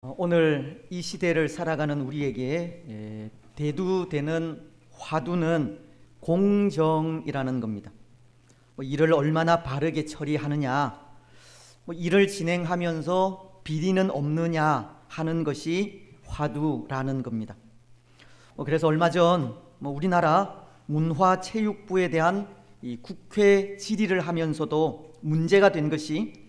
오늘 이 시대를 살아가는 우리에게 대두되는 화두는 공정이라는 겁니다. 일을 얼마나 바르게 처리하느냐, 일을 진행하면서 비리는 없느냐 하는 것이 화두라는 겁니다. 그래서 얼마 전 우리나라 문화체육부에 대한 이 국회 질의를 하면서도 문제가 된 것이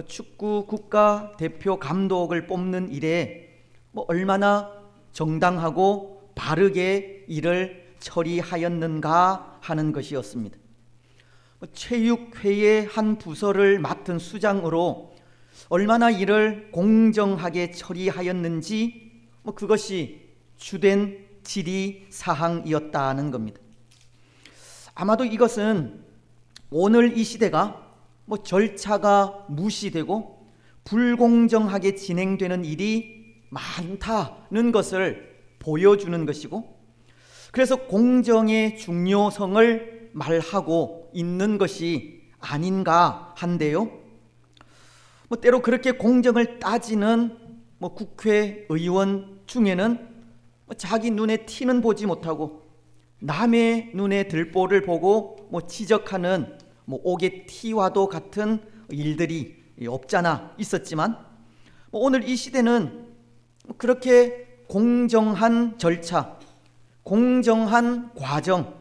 축구 국가대표 감독을 뽑는 일에 얼마나 정당하고 바르게 일을 처리하였는가 하는 것이었습니다. 체육회의 한 부서를 맡은 수장으로 얼마나 일을 공정하게 처리하였는지 그것이 주된 질의 사항이었다는 겁니다. 아마도 이것은 오늘 이 시대가 절차가 무시되고 불공정하게 진행되는 일이 많다는 것을 보여주는 것이고, 그래서 공정의 중요성을 말하고 있는 것이 아닌가 한데요. 때로 그렇게 공정을 따지는 국회의원 중에는 자기 눈에 티는 보지 못하고 남의 눈에 들보를 보고 지적하는 옥의 티와도 같은 일들이 없잖아 있었지만, 오늘 이 시대는 그렇게 공정한 절차, 공정한 과정,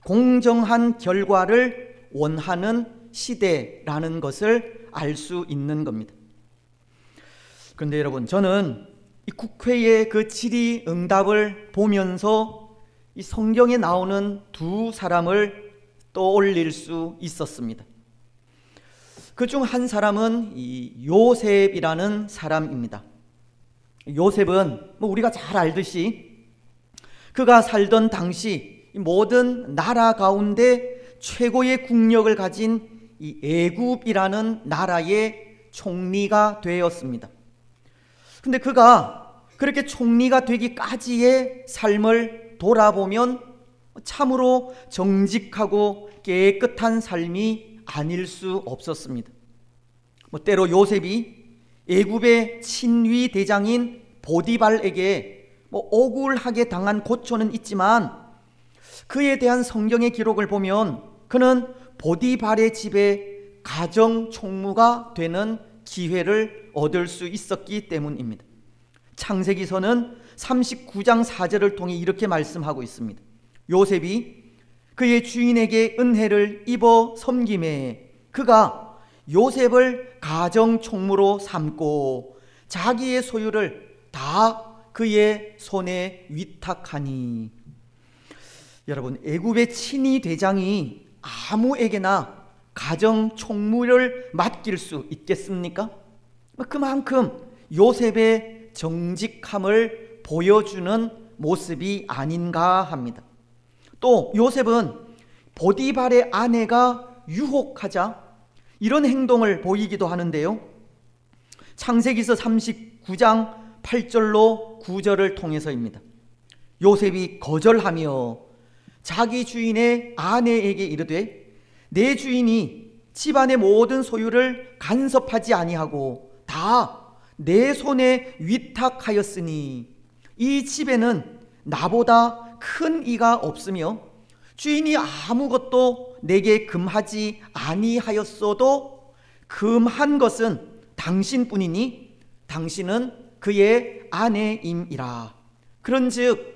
공정한 결과를 원하는 시대라는 것을 알 수 있는 겁니다. 그런데 여러분, 저는 이 국회의 그 질의응답을 보면서 이 성경에 나오는 두 사람을 떠올릴 수 있었습니다. 그중 한 사람은 이 요셉이라는 사람입니다. 요셉은 우리가 잘 알듯이 그가 살던 당시 모든 나라 가운데 최고의 국력을 가진 이 애굽이라는 나라의 총리가 되었습니다. 근데 그가 그렇게 총리가 되기까지의 삶을 돌아보면 참으로 정직하고 깨끗한 삶이 아닐 수 없었습니다. 때로 요셉이 애굽의 친위 대장인 보디발에게 억울하게 당한 고초는 있지만, 그에 대한 성경의 기록을 보면 그는 보디발의 집에 가정 총무가 되는 기회를 얻을 수 있었기 때문입니다. 창세기서는 39장 4절을 통해 이렇게 말씀하고 있습니다. 요셉이 그의 주인에게 은혜를 입어 섬김에 그가 요셉을 가정 총무로 삼고 자기의 소유를 다 그의 손에 위탁하니. 여러분, 애굽의 친위 대장이 아무에게나 가정 총무를 맡길 수 있겠습니까? 그만큼 요셉의 정직함을 보여주는 모습이 아닌가 합니다. 또 요셉은 보디발의 아내가 유혹하자 이런 행동을 보이기도 하는데요. 창세기서 39장 8절로 9절을 통해서입니다. 요셉이 거절하며 자기 주인의 아내에게 이르되 내 주인이 집안의 모든 소유를 간섭하지 아니하고 다 내 손에 위탁하였으니 이 집에는 나보다 큰 이가 없으며 주인이 아무것도 내게 금하지 아니하였어도 금한 것은 당신뿐이니 당신은 그의 아내임이라. 그런즉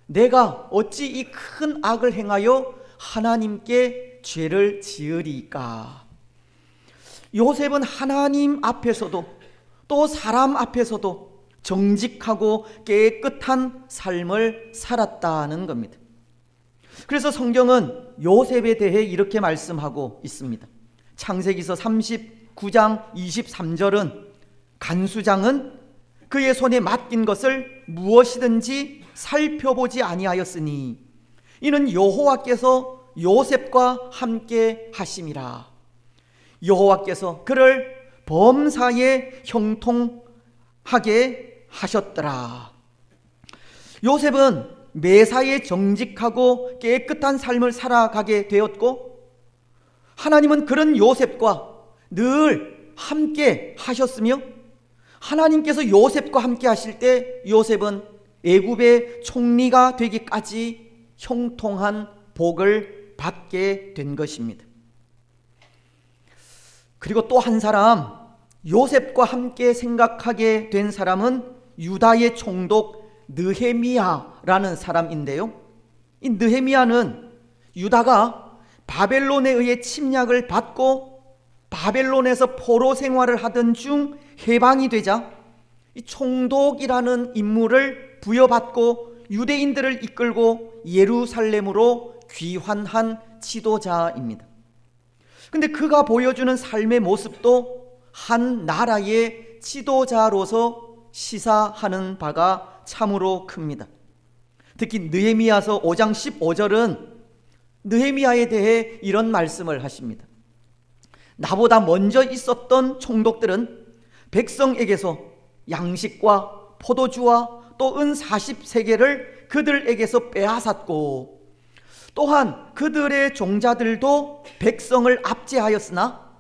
내가 어찌 이 큰 악을 행하여 하나님께 죄를 지으리까. 요셉은 하나님 앞에서도 또 사람 앞에서도 정직하고 깨끗한 삶을 살았다는 겁니다. 그래서 성경은 요셉에 대해 이렇게 말씀하고 있습니다. 창세기서 39장 23절은 간수장은 그의 손에 맡긴 것을 무엇이든지 살펴보지 아니하였으니 이는 여호와께서 요셉과 함께 하심이라. 여호와께서 그를 범사에 형통하게 하셨더라. 요셉은 매사에 정직하고 깨끗한 삶을 살아가게 되었고, 하나님은 그런 요셉과 늘 함께 하셨으며 하나님께서 요셉과 함께 하실 때 요셉은 애굽의 총리가 되기까지 형통한 복을 받게 된 것입니다. 그리고 또 한 사람, 요셉과 함께 생각하게 된 사람은 유다의 총독 느헤미야라는 사람인데요, 이 느헤미야는 유다가 바벨론에 의해 침략을 받고 바벨론에서 포로 생활을 하던 중 해방이 되자 이 총독이라는 임무를 부여받고 유대인들을 이끌고 예루살렘으로 귀환한 지도자입니다. 근데 그가 보여주는 삶의 모습도 한 나라의 지도자로서 시사하는 바가 참으로 큽니다. 특히 느헤미야서 5장 15절은 느헤미야에 대해 이런 말씀을 하십니다. 나보다 먼저 있었던 총독들은 백성에게서 양식과 포도주와 또 은 40세겔을 그들에게서 빼앗았고, 또한 그들의 종자들도 백성을 압제하였으나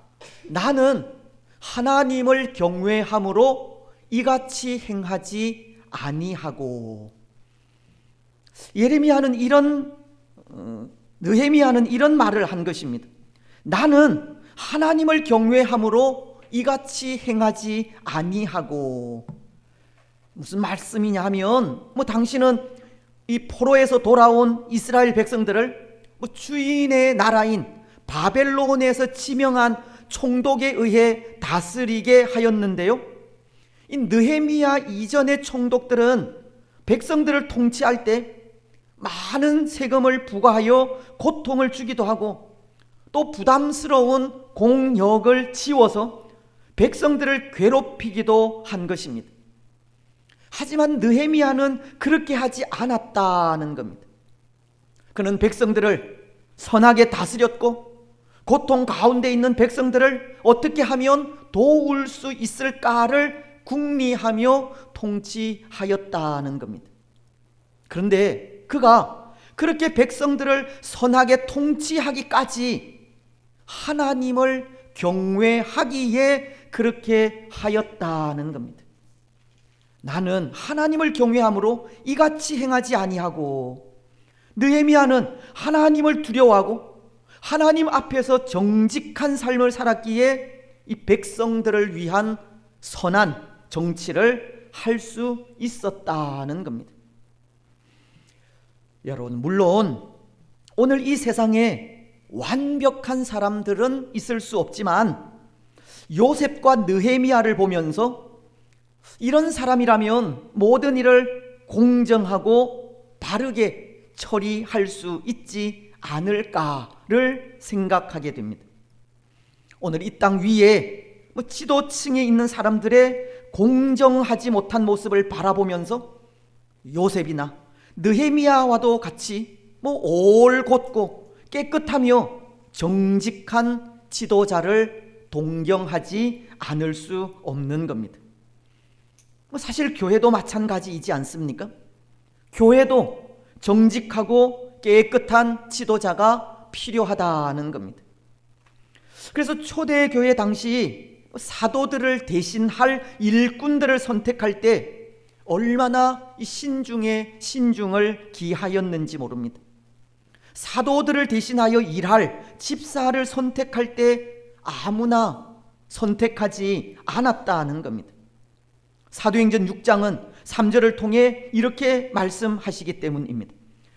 나는 하나님을 경외함으로 이같이 행하지 아니하고. 느헤미야는 이런 말을 한 것입니다. 나는 하나님을 경외함으로 이같이 행하지 아니하고. 무슨 말씀이냐 하면, 당신은 이 포로에서 돌아온 이스라엘 백성들을 주인의 나라인 바벨론에서 지명한 총독에 의해 다스리게 하였는데요, 이 느헤미야 이전의 총독들은 백성들을 통치할 때 많은 세금을 부과하여 고통을 주기도 하고 또 부담스러운 공역을 지워서 백성들을 괴롭히기도 한 것입니다. 하지만 느헤미야는 그렇게 하지 않았다는 겁니다. 그는 백성들을 선하게 다스렸고 고통 가운데 있는 백성들을 어떻게 하면 도울 수 있을까를 궁리하며 통치하였다는 겁니다. 그런데 그가 그렇게 백성들을 선하게 통치하기까지 하나님을 경외하기에 그렇게 하였다는 겁니다. 나는 하나님을 경외함으로 이같이 행하지 아니하고. 느헤미야는 하나님을 두려워하고 하나님 앞에서 정직한 삶을 살았기에 이 백성들을 위한 선한 정치를 할 수 있었다는 겁니다. 여러분, 물론 오늘 이 세상에 완벽한 사람들은 있을 수 없지만 요셉과 느헤미야를 보면서 이런 사람이라면 모든 일을 공정하고 바르게 처리할 수 있지 않을까를 생각하게 됩니다. 오늘 이 땅 위에 지도층에 있는 사람들의 공정하지 못한 모습을 바라보면서 요셉이나 느헤미야와도 같이 올곧고 깨끗하며 정직한 지도자를 동경하지 않을 수 없는 겁니다. 사실 교회도 마찬가지이지 않습니까? 교회도 정직하고 깨끗한 지도자가 필요하다는 겁니다. 그래서 초대교회 당시 사도들을 대신할 일꾼들을 선택할 때 얼마나 신중에 신중을 기하였는지 모릅니다. 사도들을 대신하여 일할 집사를 선택할 때 아무나 선택하지 않았다는 겁니다. 사도행전 6장은 3절을 통해 이렇게 말씀하시기 때문입니다.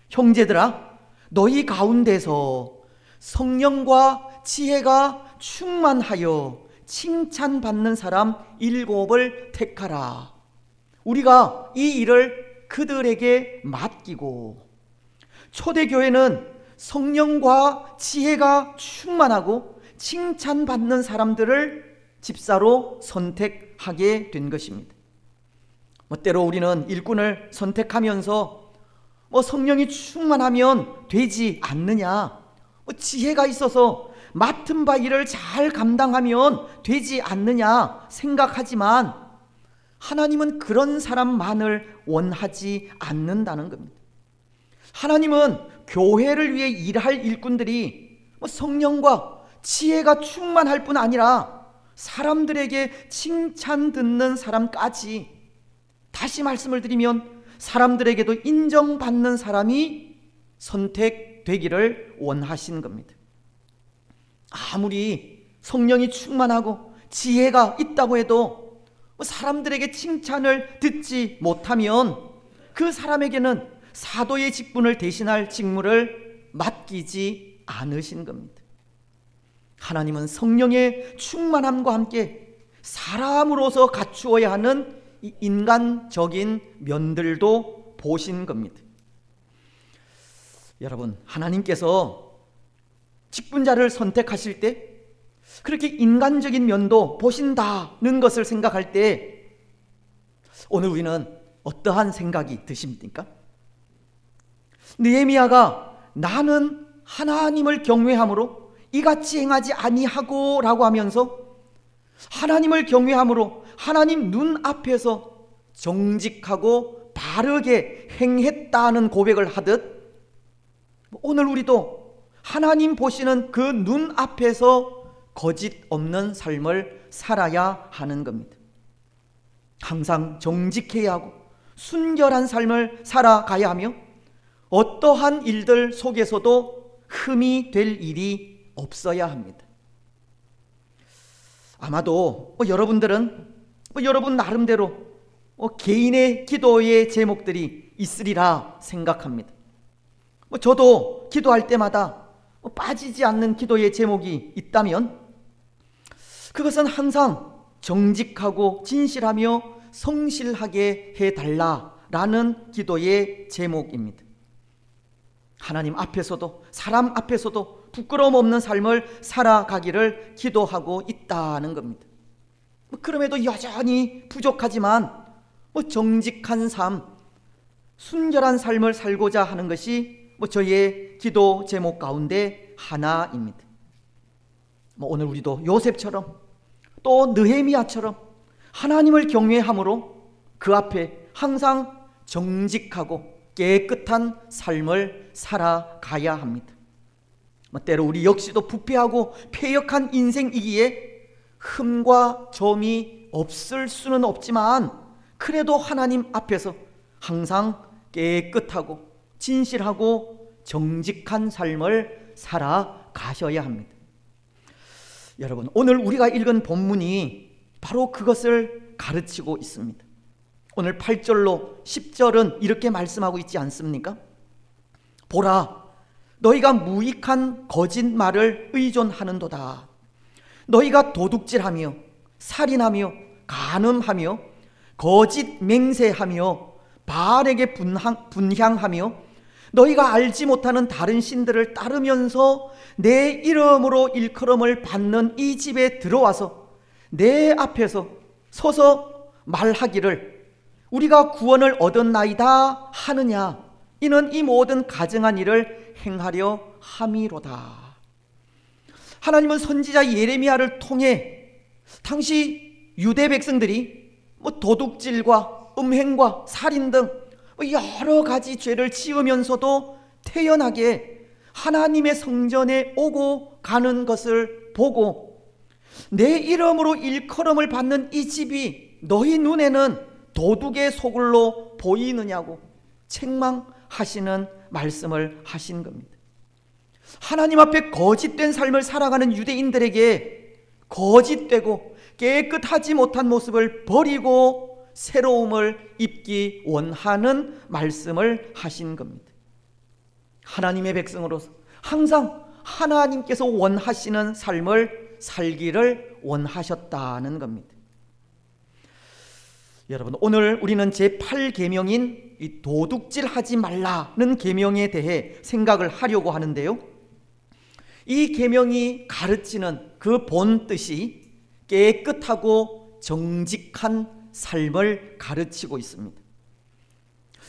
형제들아, 너희 가운데서 성령과 지혜가 충만하여 칭찬받는 사람 7을 택하라. 우리가 이 일을 그들에게 맡기고. 초대교회는 성령과 지혜가 충만하고 칭찬받는 사람들을 집사로 선택하게 된 것입니다. 때로 우리는 일꾼을 선택하면서 성령이 충만하면 되지 않느냐, 지혜가 있어서 맡은 바 일을 잘 감당하면 되지 않느냐 생각하지만 하나님은 그런 사람만을 원하지 않는다는 겁니다. 하나님은 교회를 위해 일할 일꾼들이 성령과 지혜가 충만할 뿐 아니라 사람들에게 칭찬 듣는 사람까지, 다시 말씀을 드리면 사람들에게도 인정받는 사람이 선택되기를 원하신 겁니다. 아무리 성령이 충만하고 지혜가 있다고 해도 사람들에게 칭찬을 듣지 못하면 그 사람에게는 사도의 직분을 대신할 직무를 맡기지 않으신 겁니다. 하나님은 성령의 충만함과 함께 사람으로서 갖추어야 하는 이 인간적인 면들도 보신 겁니다. 여러분, 하나님께서 직분자를 선택하실 때 그렇게 인간적인 면도 보신다는 것을 생각할 때 오늘 우리는 어떠한 생각이 드십니까? 느헤미야가 나는 하나님을 경외함으로 이같이 행하지 아니하고 라고 하면서 하나님을 경외함으로 하나님 눈앞에서 정직하고 바르게 행했다는 고백을 하듯 오늘 우리도 하나님 보시는 그 눈앞에서 거짓 없는 삶을 살아야 하는 겁니다. 항상 정직해야 하고 순결한 삶을 살아가야 하며 어떠한 일들 속에서도 흠이 될 일이 없어야 합니다. 아마도 여러분들은 여러분 나름대로 개인의 기도의 제목들이 있으리라 생각합니다. 저도 기도할 때마다 빠지지 않는 기도의 제목이 있다면 그것은 항상 정직하고 진실하며 성실하게 해달라라는 기도의 제목입니다. 하나님 앞에서도 사람 앞에서도 부끄러움 없는 삶을 살아가기를 기도하고 있다는 겁니다. 그럼에도 여전히 부족하지만 정직한 삶, 순결한 삶을 살고자 하는 것이 저의 기도 제목 가운데 하나입니다. 오늘 우리도 요셉처럼 또 느헤미야처럼 하나님을 경외함으로 그 앞에 항상 정직하고 깨끗한 삶을 살아가야 합니다. 때로 우리 역시도 부패하고 패역한 인생이기에 흠과 점이 없을 수는 없지만 그래도 하나님 앞에서 항상 깨끗하고 진실하고 정직한 삶을 살아가셔야 합니다. 여러분, 오늘 우리가 읽은 본문이 바로 그것을 가르치고 있습니다. 오늘 8절로 10절은 이렇게 말씀하고 있지 않습니까? 보라, 너희가 무익한 거짓말을 의존하는도다. 너희가 도둑질하며 살인하며 간음하며 거짓 맹세하며 바알에게 분향하며 너희가 알지 못하는 다른 신들을 따르면서 내 이름으로 일컬음을 받는 이 집에 들어와서 내 앞에서 서서 말하기를 우리가 구원을 얻었나이다 하느냐. 이는 이 모든 가증한 일을 행하려 함이로다. 하나님은 선지자 예레미야를 통해 당시 유대 백성들이 도둑질과 음행과 살인 등 여러 가지 죄를 지으면서도 태연하게 하나님의 성전에 오고 가는 것을 보고 내 이름으로 일컬음을 받는 이 집이 너희 눈에는 도둑의 소굴로 보이느냐고 책망하시는 말씀을 하신 겁니다. 하나님 앞에 거짓된 삶을 살아가는 유대인들에게 거짓되고 깨끗하지 못한 모습을 버리고 새로움을 입기 원하는 말씀을 하신 겁니다. 하나님의 백성으로서 항상 하나님께서 원하시는 삶을 살기를 원하셨다는 겁니다. 여러분, 오늘 우리는 제8계명인 이 도둑질하지 말라는 계명에 대해 생각을 하려고 하는데요, 이 계명이 가르치는 그 본 뜻이 깨끗하고 정직한 삶을 가르치고 있습니다.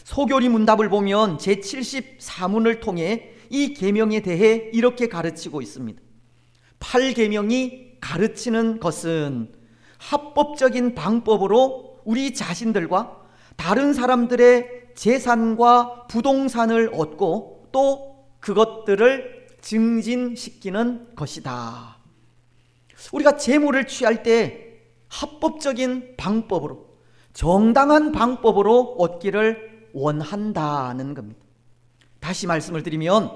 소교리 문답을 보면 제74문을 통해 이 계명에 대해 이렇게 가르치고 있습니다. 8계명이 가르치는 것은 합법적인 방법으로 우리 자신들과 다른 사람들의 재산과 부동산을 얻고 또 그것들을 증진시키는 것이다. 우리가 재물을 취할 때 합법적인 방법으로, 정당한 방법으로 얻기를 원한다는 겁니다. 다시 말씀을 드리면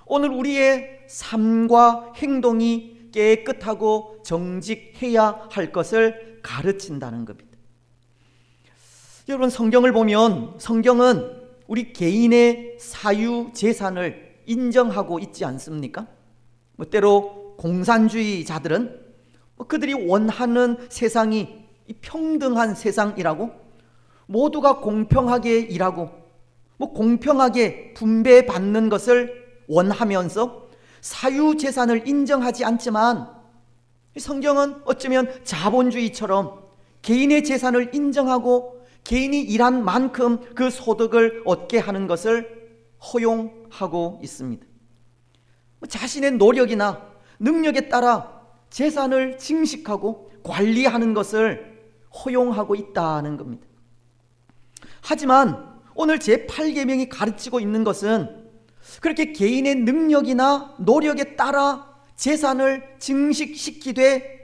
오늘 우리의 삶과 행동이 깨끗하고 정직해야 할 것을 가르친다는 겁니다. 여러분, 성경을 보면 성경은 우리 개인의 사유 재산을 인정하고 있지 않습니까? 때로 공산주의자들은 그들이 원하는 세상이 평등한 세상이라고, 모두가 공평하게 일하고 공평하게 분배받는 것을 원하면서 사유재산을 인정하지 않지만, 성경은 어쩌면 자본주의처럼 개인의 재산을 인정하고 개인이 일한 만큼 그 소득을 얻게 하는 것을 허용하고 있습니다. 자신의 노력이나 능력에 따라 재산을 증식하고 관리하는 것을 허용하고 있다는 겁니다. 하지만 오늘 제8계명이 가르치고 있는 것은 그렇게 개인의 능력이나 노력에 따라 재산을 증식시키되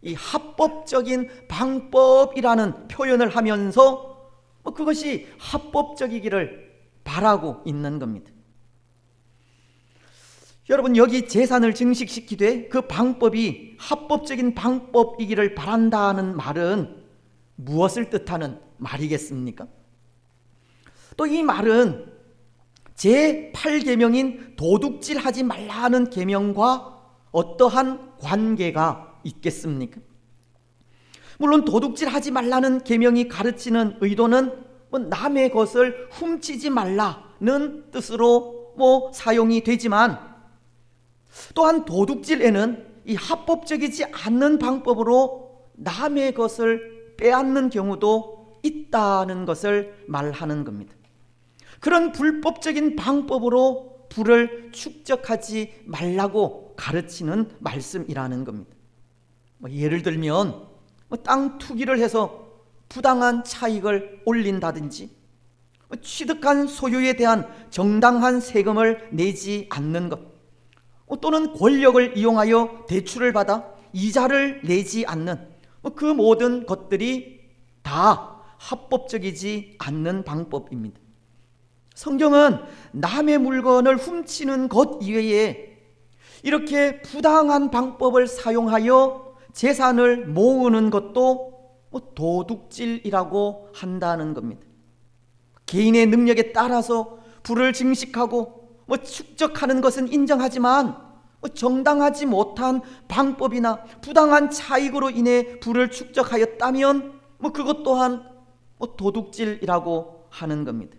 이 합법적인 방법이라는 표현을 하면서 그것이 합법적이기를 바라고 있는 겁니다. 여러분, 여기 재산을 증식시키되 그 방법이 합법적인 방법이기를 바란다는 말은 무엇을 뜻하는 말이겠습니까? 또 이 말은 제8계명인 도둑질하지 말라는 계명과 어떠한 관계가 있겠습니까? 물론 도둑질하지 말라는 계명이 가르치는 의도는 남의 것을 훔치지 말라는 뜻으로 사용이 되지만, 또한 도둑질에는 이 합법적이지 않는 방법으로 남의 것을 빼앗는 경우도 있다는 것을 말하는 겁니다. 그런 불법적인 방법으로 부를 축적하지 말라고 가르치는 말씀이라는 겁니다. 예를 들면 땅 투기를 해서 부당한 차익을 올린다든지, 취득한 소유에 대한 정당한 세금을 내지 않는 것, 또는 권력을 이용하여 대출을 받아 이자를 내지 않는 그 모든 것들이 다 합법적이지 않는 방법입니다. 성경은 남의 물건을 훔치는 것 이외에 이렇게 부당한 방법을 사용하여 재산을 모으는 것도 도둑질이라고 한다는 겁니다. 개인의 능력에 따라서 부를 증식하고 축적하는 것은 인정하지만 정당하지 못한 방법이나 부당한 차익으로 인해 부를 축적하였다면 그것 또한 도둑질이라고 하는 겁니다.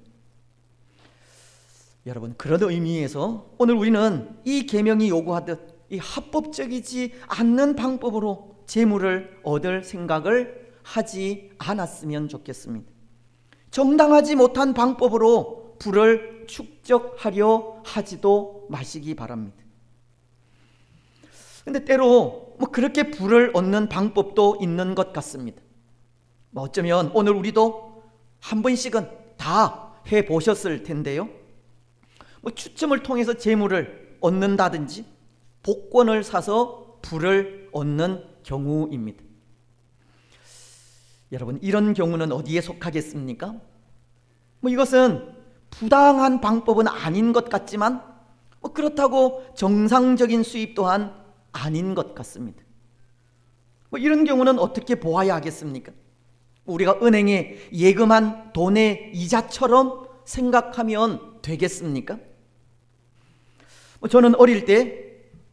여러분, 그런 의미에서 오늘 우리는 이 계명이 요구하듯 이 합법적이지 않는 방법으로 재물을 얻을 생각을 하지 않았으면 좋겠습니다. 정당하지 못한 방법으로 부를 축적하려 하지도 마시기 바랍니다. 근데 때로 그렇게 부를 얻는 방법도 있는 것 같습니다. 어쩌면 오늘 우리도 한 번씩은 다 해보셨을 텐데요. 추첨을 통해서 재물을 얻는다든지 복권을 사서 부를 얻는 경우입니다. 여러분, 이런 경우는 어디에 속하겠습니까? 이것은 부당한 방법은 아닌 것 같지만 그렇다고 정상적인 수입 또한 아닌 것 같습니다. 이런 경우는 어떻게 보아야 하겠습니까? 우리가 은행에 예금한 돈의 이자처럼 생각하면 되겠습니까? 저는 어릴 때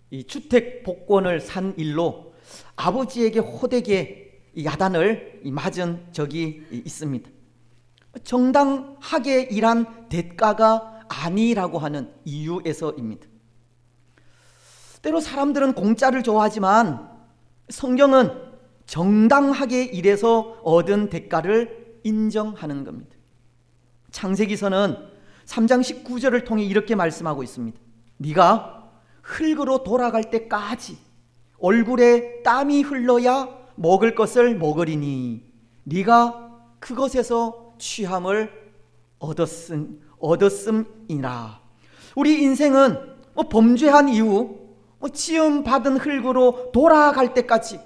이 주택 복권을 산 일로 아버지에게 호되게 야단을 맞은 적이 있습니다. 정당하게 일한 대가가 아니라고 하는 이유에서입니다. 때로 사람들은 공짜를 좋아하지만 성경은 정당하게 일해서 얻은 대가를 인정하는 겁니다. 창세기서는 3장 19절을 통해 이렇게 말씀하고 있습니다. 네가 흙으로 돌아갈 때까지 얼굴에 땀이 흘러야 먹을 것을 먹으리니 네가 그것에서 취함을 얻었음이라. 우리 인생은 범죄한 이후 지음 받은 흙으로 돌아갈 때까지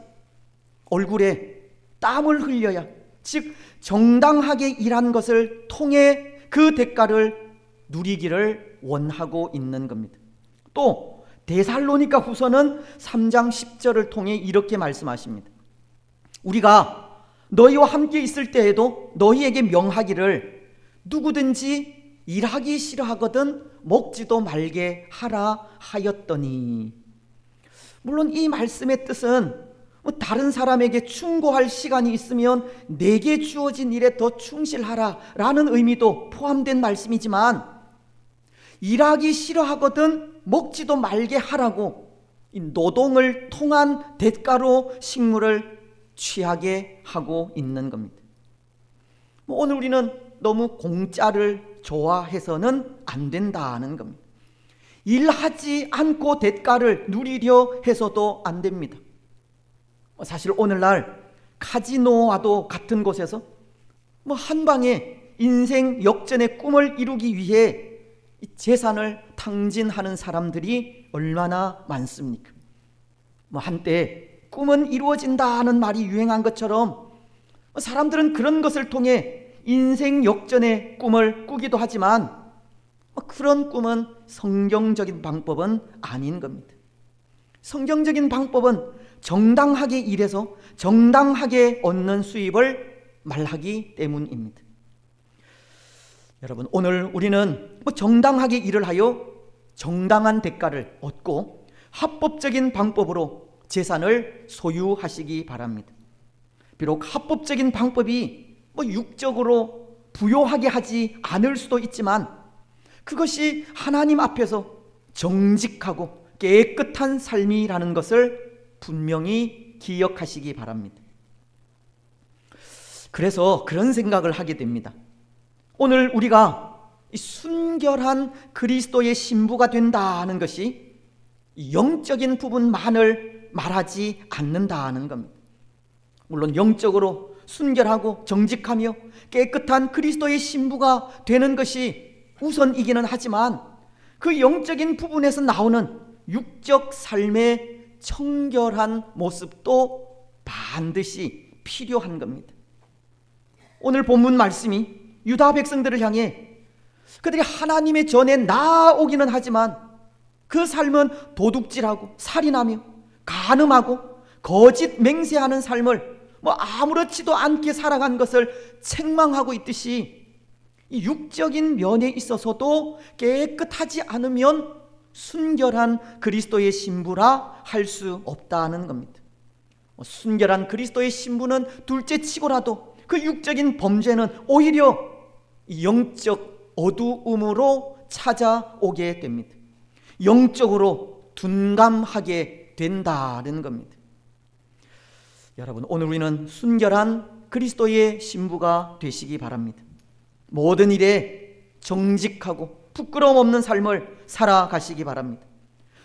얼굴에 땀을 흘려야, 즉 정당하게 일한 것을 통해 그 대가를 누리기를 원하고 있는 겁니다. 또 데살로니가 후서는 3장 10절을 통해 이렇게 말씀하십니다. 우리가 너희와 함께 있을 때에도 너희에게 명하기를 누구든지 일하기 싫어하거든 먹지도 말게 하라 하였더니. 물론 이 말씀의 뜻은 다른 사람에게 충고할 시간이 있으면 내게 주어진 일에 더 충실하라 라는 의미도 포함된 말씀이지만, 일하기 싫어하거든 먹지도 말게 하라고 이 노동을 통한 대가로 식물을 취하게 하고 있는 겁니다. 오늘 우리는 너무 공짜를 좋아해서는 안 된다는 겁니다. 일하지 않고 대가를 누리려 해서도 안 됩니다. 사실 오늘날 카지노와도 같은 곳에서 한 방에 인생 역전의 꿈을 이루기 위해 재산을 탕진하는 사람들이 얼마나 많습니까? 한때 꿈은 이루어진다는 말이 유행한 것처럼 사람들은 그런 것을 통해 인생 역전의 꿈을 꾸기도 하지만 그런 꿈은 성경적인 방법은 아닌 겁니다. 성경적인 방법은 정당하게 일해서 정당하게 얻는 수입을 말하기 때문입니다. 여러분, 오늘 우리는 정당하게 일을 하여 정당한 대가를 얻고 합법적인 방법으로 재산을 소유하시기 바랍니다. 비록 합법적인 방법이 육적으로 부요하게 하지 않을 수도 있지만 그것이 하나님 앞에서 정직하고 깨끗한 삶이라는 것을 분명히 기억하시기 바랍니다. 그래서 그런 생각을 하게 됩니다. 오늘 우리가 순결한 그리스도의 신부가 된다는 것이 영적인 부분만을 말하지 않는다는 겁니다. 물론 영적으로 순결하고 정직하며 깨끗한 그리스도의 신부가 되는 것이 우선이기는 하지만 그 영적인 부분에서 나오는 육적 삶의 청결한 모습도 반드시 필요한 겁니다. 오늘 본문 말씀이 유다 백성들을 향해 그들이 하나님의 전에 나아오기는 하지만 그 삶은 도둑질하고 살인하며 간음하고 거짓 맹세하는 삶을 아무렇지도 않게 살아간 것을 책망하고 있듯이 이 육적인 면에 있어서도 깨끗하지 않으면 순결한 그리스도의 신부라 할 수 없다는 겁니다. 순결한 그리스도의 신부는 둘째치고라도 그 육적인 범죄는 오히려 영적 어두움으로 찾아오게 됩니다. 영적으로 둔감하게 된다는 겁니다. 여러분, 오늘 우리는 순결한 그리스도의 신부가 되시기 바랍니다. 모든 일에 정직하고 부끄러움 없는 삶을 살아가시기 바랍니다.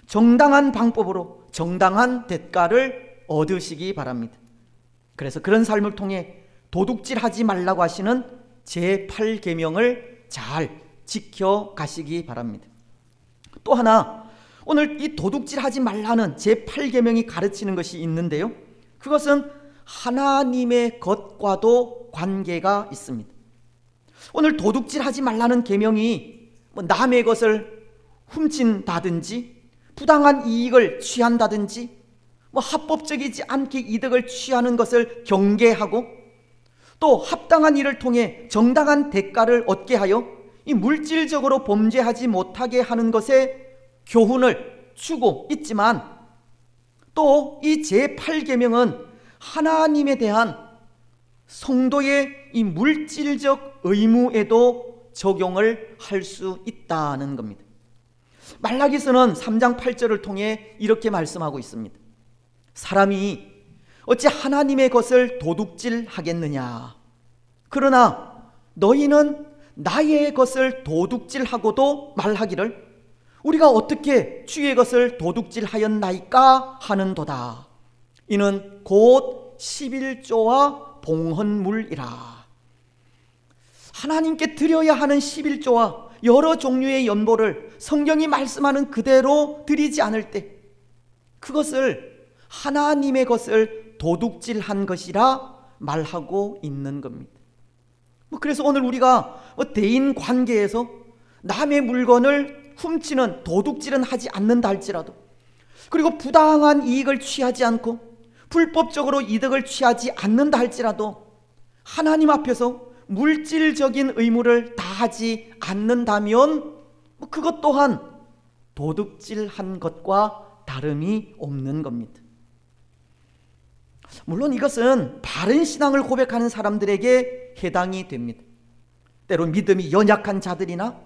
정당한 방법으로 정당한 대가를 얻으시기 바랍니다. 그래서 그런 삶을 통해 도둑질하지 말라고 하시는 제8계명을 잘 지켜가시기 바랍니다. 또 하나, 오늘 이 도둑질하지 말라는 제8계명이 가르치는 것이 있는데요, 그것은 하나님의 것과도 관계가 있습니다. 오늘 도둑질하지 말라는 계명이 남의 것을 훔친다든지 부당한 이익을 취한다든지 합법적이지 않게 이득을 취하는 것을 경계하고 또 합당한 일을 통해 정당한 대가를 얻게 하여 이 물질적으로 범죄하지 못하게 하는 것에 교훈을 주고 있지만, 또 이 제8계명은 하나님에 대한 성도의 이 물질적 의무에도 적용을 할 수 있다는 겁니다. 말라기서는 3장 8절을 통해 이렇게 말씀하고 있습니다. 사람이 어찌 하나님의 것을 도둑질하겠느냐? 그러나 너희는 나의 것을 도둑질하고도 말하기를 우리가 어떻게 주의 것을 도둑질하였나이까 하는도다. 이는 곧 11조와 봉헌물이라. 하나님께 드려야 하는 11조와 여러 종류의 연보를 성경이 말씀하는 그대로 드리지 않을 때 그것을 하나님의 것을 도둑질한 것이라 말하고 있는 겁니다. 그래서 오늘 우리가 대인 관계에서 남의 물건을 훔치는 도둑질은 하지 않는다 할지라도, 그리고 부당한 이익을 취하지 않고 불법적으로 이득을 취하지 않는다 할지라도 하나님 앞에서 물질적인 의무를 다하지 않는다면 그것 또한 도둑질한 것과 다름이 없는 겁니다. 물론 이것은 바른 신앙을 고백하는 사람들에게 해당이 됩니다. 때로 믿음이 연약한 자들이나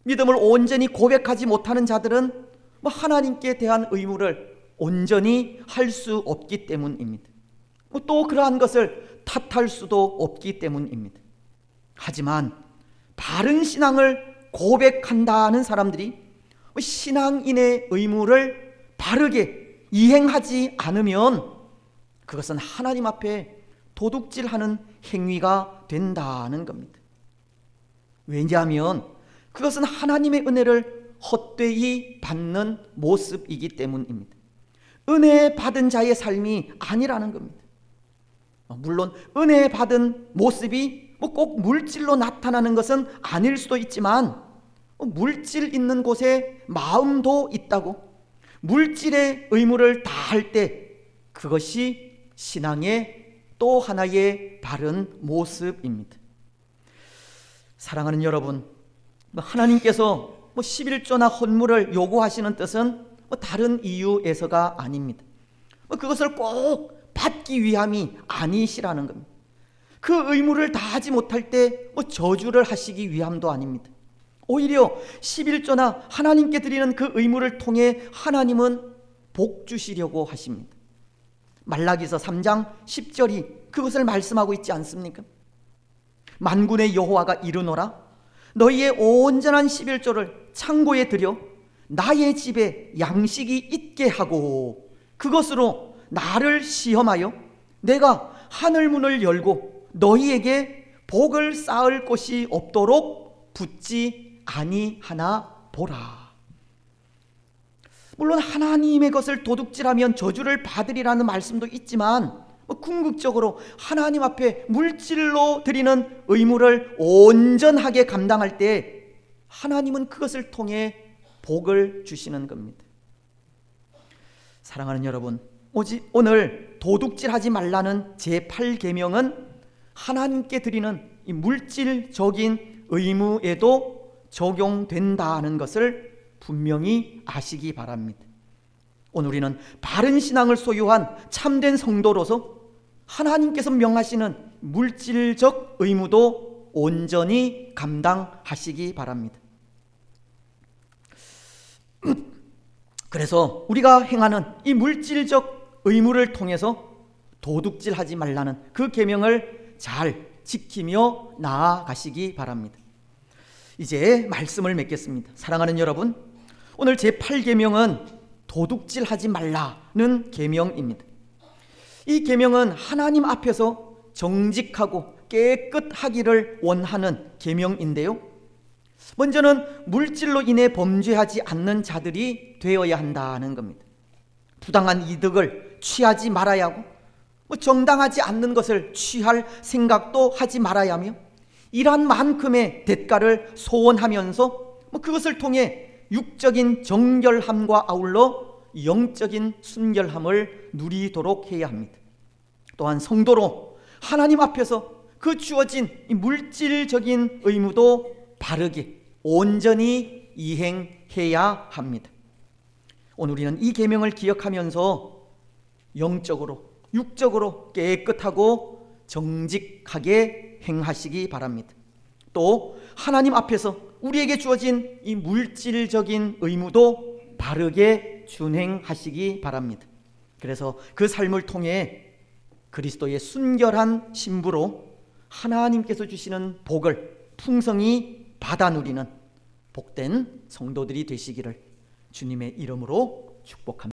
믿음을 온전히 고백하지 못하는 자들은 하나님께 대한 의무를 온전히 할 수 없기 때문입니다. 또 그러한 것을 탓할 수도 없기 때문입니다. 하지만 바른 신앙을 고백한다는 사람들이 신앙인의 의무를 바르게 이행하지 않으면 그것은 하나님 앞에 도둑질하는 행위가 된다는 겁니다. 왜냐하면 그것은 하나님의 은혜를 헛되이 받는 모습이기 때문입니다. 은혜 받은 자의 삶이 아니라는 겁니다. 물론 은혜 받은 모습이 꼭 물질로 나타나는 것은 아닐 수도 있지만 물질 있는 곳에 마음도 있다고, 물질의 의무를 다할 때 그것이 신앙의 또 하나의 바른 모습입니다. 사랑하는 여러분, 하나님께서 11조나 헌물을 요구하시는 뜻은 다른 이유에서가 아닙니다. 그것을 꼭 받기 위함이 아니시라는 겁니다. 그 의무를 다하지 못할 때 저주를 하시기 위함도 아닙니다. 오히려 11조나 하나님께 드리는 그 의무를 통해 하나님은 복 주시려고 하십니다. 말라기서 3장 10절이 그것을 말씀하고 있지 않습니까? 만군의 여호와가 이르노라, 너희의 온전한 11조를 창고에 들여 나의 집에 양식이 있게 하고 그것으로 나를 시험하여 내가 하늘문을 열고 너희에게 복을 쌓을 곳이 없도록 붙지 아니하나 보라. 물론 하나님의 것을 도둑질하면 저주를 받으리라는 말씀도 있지만 궁극적으로 하나님 앞에 물질로 드리는 의무를 온전하게 감당할 때 하나님은 그것을 통해 복을 주시는 겁니다. 사랑하는 여러분, 오늘 도둑질하지 말라는 제8계명은 하나님께 드리는 이 물질적인 의무에도 적용된다는 것을 분명히 아시기 바랍니다. 오늘 우리는 바른 신앙을 소유한 참된 성도로서 하나님께서 명하시는 물질적 의무도 온전히 감당하시기 바랍니다. 그래서 우리가 행하는 이 물질적 의무를 통해서 도둑질하지 말라는 그 계명을 잘 지키며 나아가시기 바랍니다. 이제 말씀을 맺겠습니다. 사랑하는 여러분, 오늘 제8계명은 도둑질하지 말라는 계명입니다. 이 계명은 하나님 앞에서 정직하고 깨끗하기를 원하는 계명인데요, 먼저는 물질로 인해 범죄하지 않는 자들이 되어야 한다는 겁니다. 부당한 이득을 취하지 말아야 하고 정당하지 않는 것을 취할 생각도 하지 말아야 하며 이러한 만큼의 대가를 소원하면서 그것을 통해 육적인 정결함과 아울러 영적인 순결함을 누리도록 해야 합니다. 또한 성도로 하나님 앞에서 그 주어진 이 물질적인 의무도 바르게 온전히 이행해야 합니다. 오늘 우리는 이 계명을 기억하면서 영적으로 육적으로 깨끗하고 정직하게 행하시기 바랍니다. 또 하나님 앞에서 우리에게 주어진 이 물질적인 의무도 바르게 준행하시기 바랍니다. 그래서 그 삶을 통해 그리스도의 순결한 신부로 하나님께서 주시는 복을 풍성히 받아 누리는 복된 성도들이 되시기를 주님의 이름으로 축복합니다.